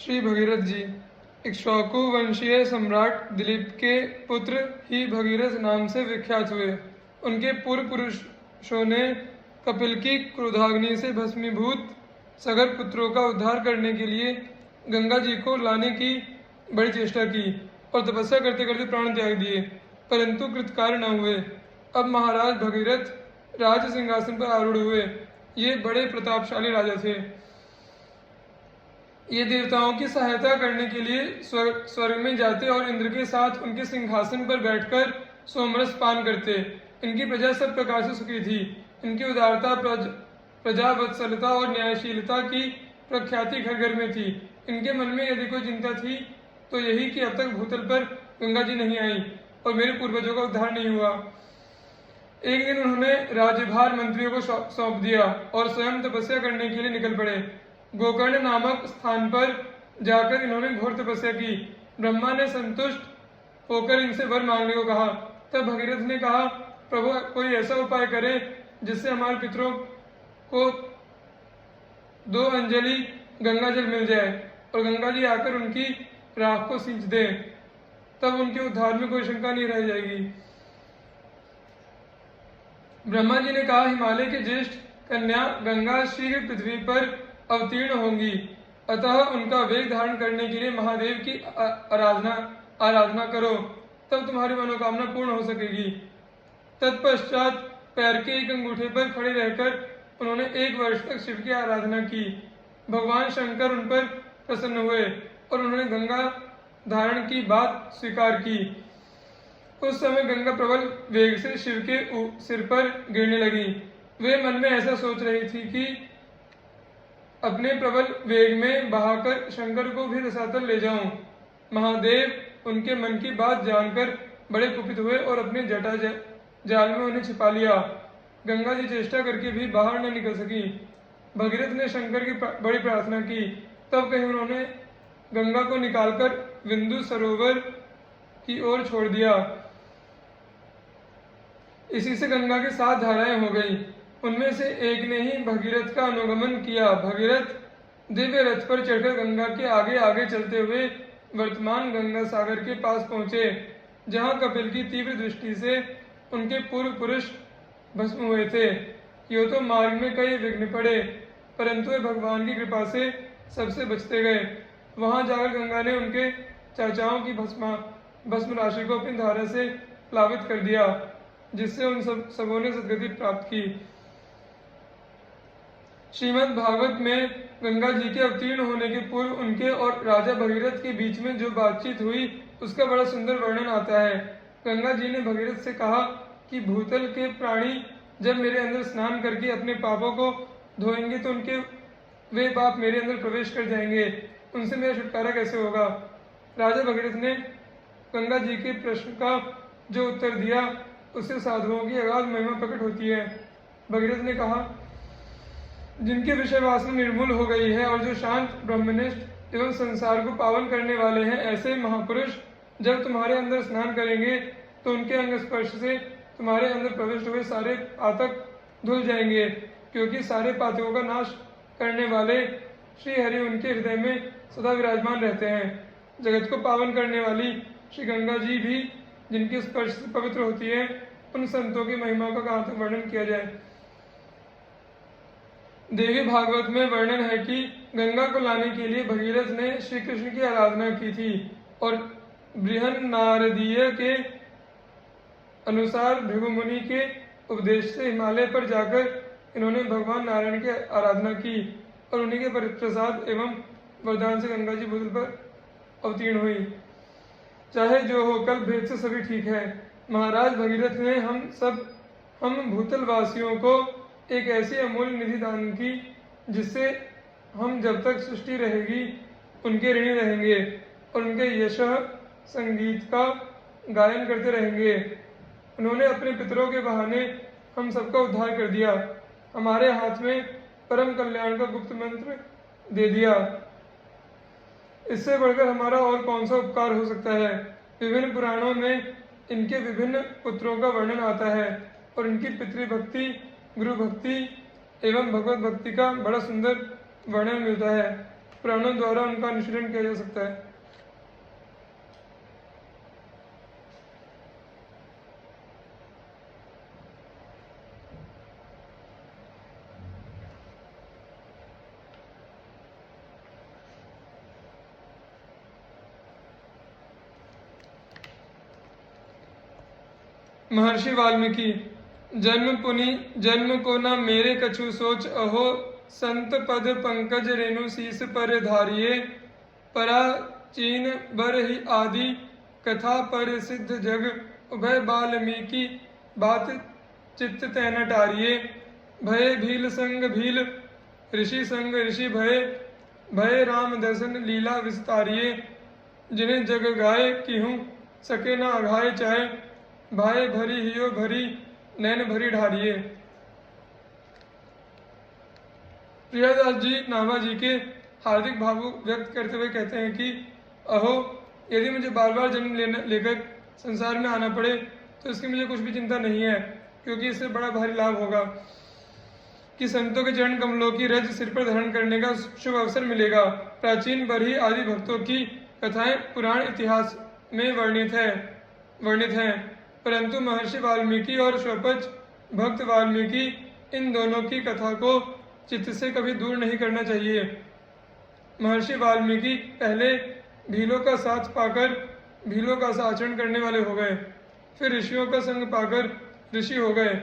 श्री भगीरथ जी इक्ष्वाकु वंशीय सम्राट दिलीप के पुत्र ही भगीरथ नाम से विख्यात हुए। उनके पूर्व पुरुषों ने कपिल की क्रोधाग्नि से भस्मीभूत सगर पुत्रों का उद्धार करने के लिए गंगा जी को लाने की बड़ी चेष्टा की और तपस्या करते करते प्राण त्याग दिए, परंतु कृतकार्य न हुए। अब महाराज भगीरथ राज सिंहासन पर आरूढ़ हुए। ये बड़े प्रतापशाली राजा थे। ये देवताओं की सहायता करने के लिए स्वर्ग में जाते और इंद्र के साथ उनके सिंहासन पर बैठकर सोमरस पान करते। इनकी प्रजा सब प्रकार से सुखी थी। इनकी उदारता, प्रजावत्सलता और न्यायशीलता की प्रख्याति घर घर में थी। इनके मन में यदि कोई चिंता थी तो यही कि अब तक भूतल पर गंगा जी नहीं आई और मेरे पूर्वजों का उद्धार नहीं हुआ। एक दिन उन्होंने राज्यभार मंत्रियों को सौंप दिया और स्वयं तपस्या करने के लिए निकल पड़े। गोकर्ण नामक स्थान पर जाकर इन्होंने घोर तपस्या की। ब्रह्मा ने संतुष्ट होकर इनसे वर मांगने को कहा। तब भगीरथ ने कहा, प्रभु कोई ऐसा उपाय करे जिससे हमारे पितरों को 2 अंजलि गंगा जल मिल जाए और गंगा जी आकर उनकी राख को सींच दे, तब उनके उद्धार में कोई शंका नहीं रह जाएगी। ब्रह्मा जी ने कहा, हिमालय के ज्येष्ठ कन्या गंगा शीघ्र पृथ्वी पर अवतीर्ण होंगी, अतः उनका वेग धारण करने के लिए महादेव की आराधना करो, तब तुम्हारी मनोकामना पूर्ण हो सकेगी। तत्पश्चात पैर के एक अंगूठे पर खड़े रहकर उन्होंने 1 वर्ष तक शिव की आराधना की। भगवान शंकर उन पर प्रसन्न हुए और उन्होंने गंगा धारण की बात स्वीकार की। उस समय गंगा प्रबल वेग से शिव के सिर पर गिरने लगी। वे मन में ऐसा सोच रही थी कि अपने प्रबल वेग में बहाकर शंकर को भी रसातल ले जाऊं। महादेव उनके मन की बात जानकर बड़े कुपित हुए और अपने जटा जाल में उन्हें छिपा लिया। गंगा जी चेष्टा करके भी बाहर न निकल सकी। भगीरथ ने शंकर की बड़ी प्रार्थना की। तब कहीं उन्होंने गंगा को निकालकर बिंदु सरोवर की ओर छोड़ दिया। इसी से गंगा के 7 धाराएं हो गई। उनमें से एक ने ही भगीरथ का अनुगमन किया। भगीरथ दिव्य रथ पर चढ़कर गंगा के आगे आगे चलते हुए वर्तमान गंगा सागर के पास पहुंचे, जहां कपिल की तीव्र दृष्टि से उनके पूर्व पुरुष भस्म हुए थे। यो तो मार्ग में कई विघ्न पड़े, परंतु वे भगवान की कृपा से सबसे बचते गए। वहां जाकर गंगा ने उनके चाचाओं की भस्म राशि को अपनी धारा से प्लावित कर दिया, जिससे उन सबों ने सदगति प्राप्त की। श्रीमद् भागवत में गंगा जी के अवतीर्ण होने के पूर्व उनके और राजा भगीरथ के बीच में जो बातचीत हुई उसका बड़ा सुंदर वर्णन आता है। गंगा जी ने भगीरथ से कहा कि भूतल के प्राणी जब मेरे अंदर स्नान करके अपने पापों को धोएंगे तो उनके वे पाप मेरे अंदर प्रवेश कर जाएंगे, उनसे मेरा छुटकारा कैसे होगा। राजा भगीरथ ने गंगा जी के प्रश्न का जो उत्तर दिया उससे साधुओं की अगाध महिमा प्रकट होती है। भगीरथ ने कहा, जिनके विषय वासना निर्मूल हो गई है और जो शांत ब्रह्मनिष्ठ एवं संसार को पावन करने वाले हैं, ऐसे महापुरुष जब तुम्हारे अंदर स्नान करेंगे तो उनके अंग स्पर्श से तुम्हारे अंदर प्रविष्ट हुए सारे पातक धुल जाएंगे, क्योंकि सारे पातकों का नाश करने वाले श्री हरि उनके हृदय में सदा विराजमान रहते हैं। जगत को पावन करने वाली श्री गंगा जी भी जिनके स्पर्श से पवित्र होती है, उन संतों की महिमा का कहाँ तक वर्णन किया जाए। देवी भागवत में वर्णन है कि गंगा को लाने के लिए भगीरथ ने श्री कृष्ण की आराधना की थी और बृहन्नारदीय के अनुसार भृगु मुनि के उपदेश से हिमालय पर जाकर इन्होंने भगवान नारायण की आराधना की और उन्हीं के प्रसाद एवं वरदान से गंगा जी भूतल पर अवतीर्ण हुई। चाहे जो हो, कल भेद से सभी ठीक है। महाराज भगीरथ ने हम भूतल वासियों को एक ऐसी अमूल्य निधि दान की जिससे हम जब तक सृष्टि रहेगी उनके ऋणी रहेंगे और उनके यश संगीत का गायन करते रहेंगे। उन्होंने अपने पितरों के बहाने हम सबका उद्धार कर दिया, हमारे हाथ में परम कल्याण का गुप्त मंत्र दे दिया। इससे बढ़कर हमारा और कौन सा उपकार हो सकता है। विभिन्न पुराणों में इनके विभिन्न पुत्रों का वर्णन आता है और इनकी पितृभक्ति, गुरु भक्ति एवं भगवत भक्ति का बड़ा सुंदर वर्णन मिलता है। पुराणों द्वारा उनका अनुशीलन किया जा सकता है। महर्षि वाल्मीकि। जन्म को न मेरे कछु सोच, अहो संत पद पंकज रेणु शीस पर धारिये। प्राचीन बर ही आदि कथा पर सिद्ध जग, उभय वाल्मीकि बात चित्त तैन टारिये। भय भील संग भील ऋषि संग ऋषि भय, भय राम दर्शन लीला विस्तारिये। जिन्हें जग गाय किहूँ सके न अघाय चाहे, भाई भरी हियो भरी नैन भरी ढारिये। प्रियादास जी नाभा जी के हार्दिक भाव व्यक्त करते हुए कहते हैं कि अहो, यदि मुझे बार बार जन्म लेकर संसार में आना पड़े तो इसकी मुझे कुछ भी चिंता नहीं है, क्योंकि इससे बड़ा भारी लाभ होगा कि संतों के चरण कमलों की रज सिर पर धारण करने का शुभ अवसर मिलेगा। प्राचीन बरही आदि भक्तों की कथाएं पुराण इतिहास में वर्णित हैं, परंतु महर्षि वाल्मीकि और स्वपच भक्त वाल्मीकि, इन दोनों की कथा को चित्त से कभी दूर नहीं करना चाहिए। महर्षि वाल्मीकि पहले भीलों का साथ पाकर भीलों का सा आचरण करने वाले हो गए, फिर ऋषियों का संग पाकर ऋषि हो गए।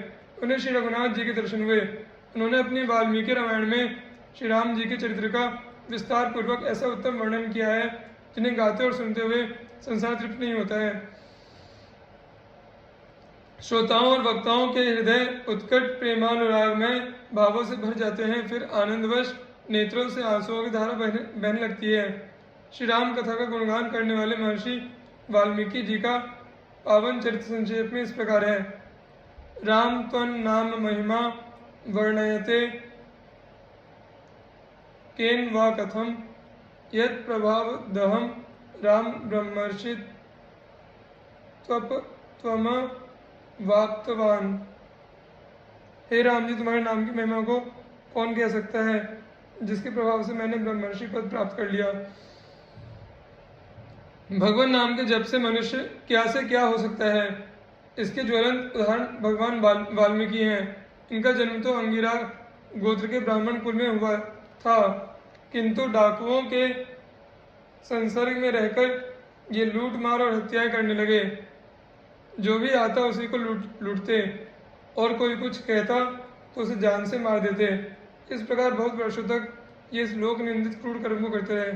उन्हें श्री रघुनाथ जी के दर्शन हुए। उन्होंने अपनी वाल्मीकि रामायण में श्री राम जी के चरित्र का विस्तार पूर्वक ऐसा उत्तम वर्णन किया है जिन्हें गाते और सुनते हुए संसार तृप्त नहीं होता है। श्रोताओं और वक्ताओं के हृदय उत्कट प्रेमानुराग में भावों से भर जाते हैं, फिर आनंदवश नेत्रों से आंसुओं की धारा बहने लगती है। श्री राम कथा का गुणगान करने वाले महर्षि वाल्मीकि जी का पावन चरित्र संक्षेप में इस प्रकार है। राम त्वं नाम महिमा वर्णयते केन वा कथम, यत् प्रभाव दहम राम ब्रह्मर्षि त्वम वाप्तवान। हे राम जी, तुम्हारे नाम की महिमा को कौन कह सकता है, जिसके प्रभाव से मैंने ब्रह्मर्षि पद प्राप्त कर लिया। भगवान नाम के जप से मनुष्य क्या से क्या हो सकता है, इसके ज्वलंत उदाहरण भगवान वाल्मीकि हैं। इनका जन्म तो अंगिरा गोत्र के ब्राह्मण कुल में हुआ था, किंतु डाकुओं के संसर्ग में रहकर ये लूट मार और हत्याएं करने लगे। जो भी आता उसी को लूटते और कोई कुछ कहता तो उसे जान से मार देते। इस प्रकार बहुत वर्षों तक ये इस लोक निंदित क्रूर कर्म को करते रहे।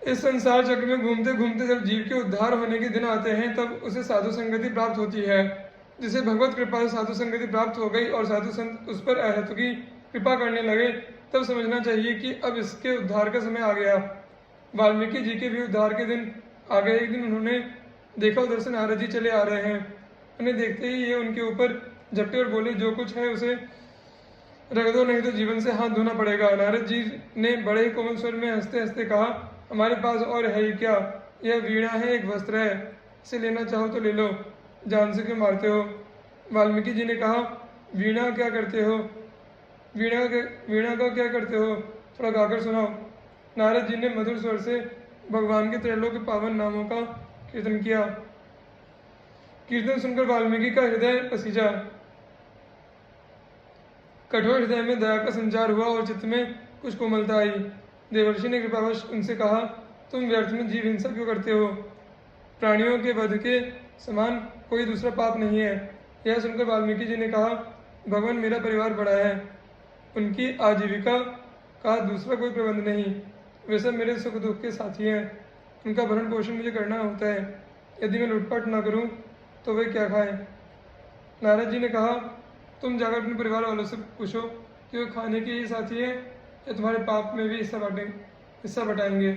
इस संसार चक्र में घूमते घूमते जब जीव के उद्धार होने के दिन आते हैं, तब उसे साधु संगति प्राप्त होती है। जिसे भगवत कृपा से साधु संगति प्राप्त हो गई और साधु संत उस पर अहत की कृपा करने लगे, तब समझना चाहिए कि अब इसके उद्धार का समय आ गया। वाल्मीकि जी के भी उद्धार के दिन आ गए। एक दिन उन्होंने देखा उधर से नारद जी चले आ रहे हैं। उन्हें देखते ही ये उनके ऊपर झपटे और बोले, जो कुछ है उसे रख दो, नहीं तो जीवन से हाथ धोना पड़ेगा। नारद जी ने बड़े ही कोमल स्वर में हंसते हंसते कहा, हमारे पास और है ही क्या, यह वीणा है, एक वस्त्र है, इसे लेना चाहो तो ले लो, जान से क्यों मारते हो। वाल्मीकि जी ने कहा, वीणा क्या करते हो, वीणा का क्या करते हो, थोड़ा गाकर सुनाओ। नारद जी ने मधुर स्वर से भगवान के त्रैलोक्य पावन नामों का कीर्तन किया। कीर्तन सुनकर वाल्मीकि का हृदय पसीजा। कठोर हृदय में दया का संचार हुआ और चित्त में कुछ कोमलता आई। देवर्षि ने कृपावश उनसे कहा, तुम व्यर्थ में जीव हिंसा क्यों करते हो, प्राणियों के वध के समान कोई दूसरा पाप नहीं है। यह सुनकर वाल्मीकि जी ने कहा, भगवान मेरा परिवार बड़ा है, उनकी आजीविका का दूसरा कोई प्रबंध नहीं, वे सब मेरे सुख दुख के साथी हैं, उनका भरण पोषण मुझे करना होता है। यदि मैं लूटपाट न करूं तो वे क्या खाएं। नारद जी ने कहा, तुम जाकर अपने परिवार वालों से पूछो कि वे खाने के ही साथी हैं या तुम्हारे पाप में भी हिस्सा बटाएंगे।